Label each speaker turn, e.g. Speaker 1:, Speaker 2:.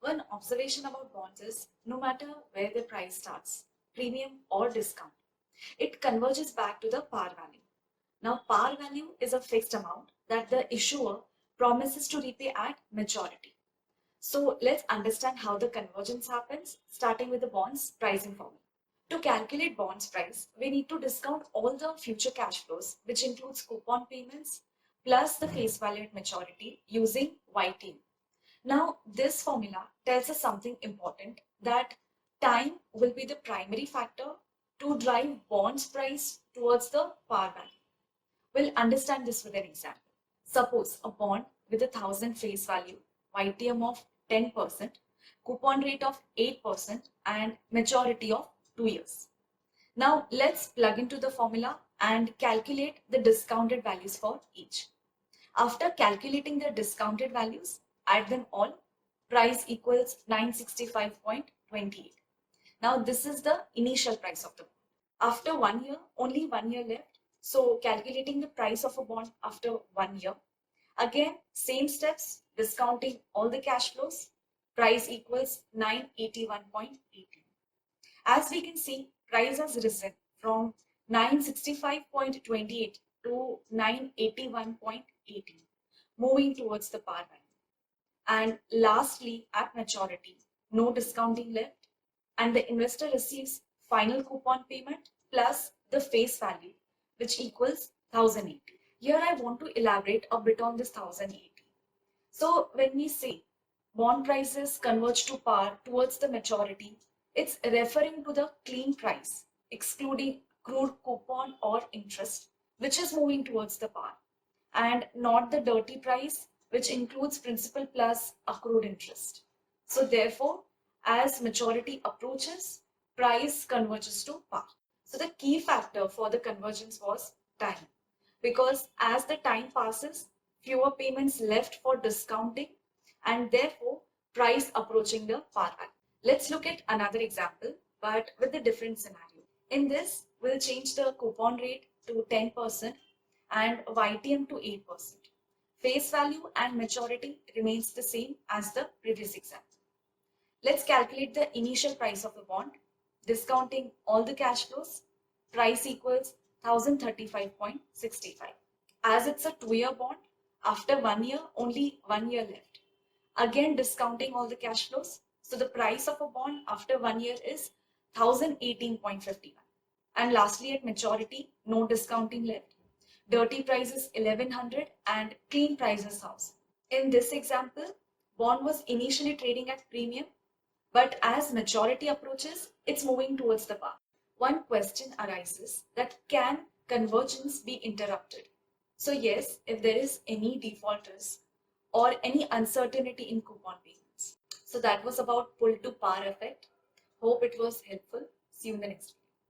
Speaker 1: One observation about bonds is no matter where the price starts, premium or discount, it converges back to the par value. Now, par value is a fixed amount that the issuer promises to repay at maturity. So let's understand how the convergence happens, starting with the bonds pricing formula. To calculate bonds price, we need to discount all the future cash flows, which includes coupon payments plus the face value at maturity using YTM. Now, this formula tells us something important, that time will be the primary factor to drive bonds price towards the par value. We'll understand this with an example. Suppose a bond with 1,000 face value, YTM of 10%, coupon rate of 8%, and maturity of 2 years. Now let's plug into the formula and calculate the discounted values for each. After calculating the discounted values, add them all. Price equals 965.28. Now this is the initial price of the bond. After 1 year, only 1 year left. So calculating the price of a bond after 1 year. Again, same steps, discounting all the cash flows. Price equals 981.18. As we can see, price has risen from 965.28 to 981.18, moving towards the par value. And lastly, at maturity, no discounting left, and the investor receives final coupon payment plus the face value, which equals 1080. Here I want to elaborate a bit on this 1080. So when we say bond prices converge to par towards the maturity, it's referring to the clean price, excluding accrued coupon or interest, which is moving towards the par, and not the dirty price, which includes principal plus accrued interest. So therefore, as maturity approaches, price converges to par. So the key factor for the convergence was time, because as the time passes, fewer payments left for discounting, and therefore price approaching the par value. Let's look at another example, but with a different scenario. In this, we'll change the coupon rate to 10% and YTM to 8%. Face value and maturity remains the same as the previous example. Let's calculate the initial price of the bond, discounting all the cash flows. Price equals 1035.65. As it's a 2-year bond, after 1 year, only 1 year left. Again, discounting all the cash flows. So the price of a bond after 1 year is 1018.51. And lastly, at maturity, no discounting left. Dirty price is 1100 and clean price is 1000. In this example, bond was initially trading at premium, but as maturity approaches, it's moving towards the par. One question arises, that can convergence be interrupted? So yes, if there is any defaulters or any uncertainty in coupon payments. So that was about pull to par effect. Hope it was helpful. See you in the next video.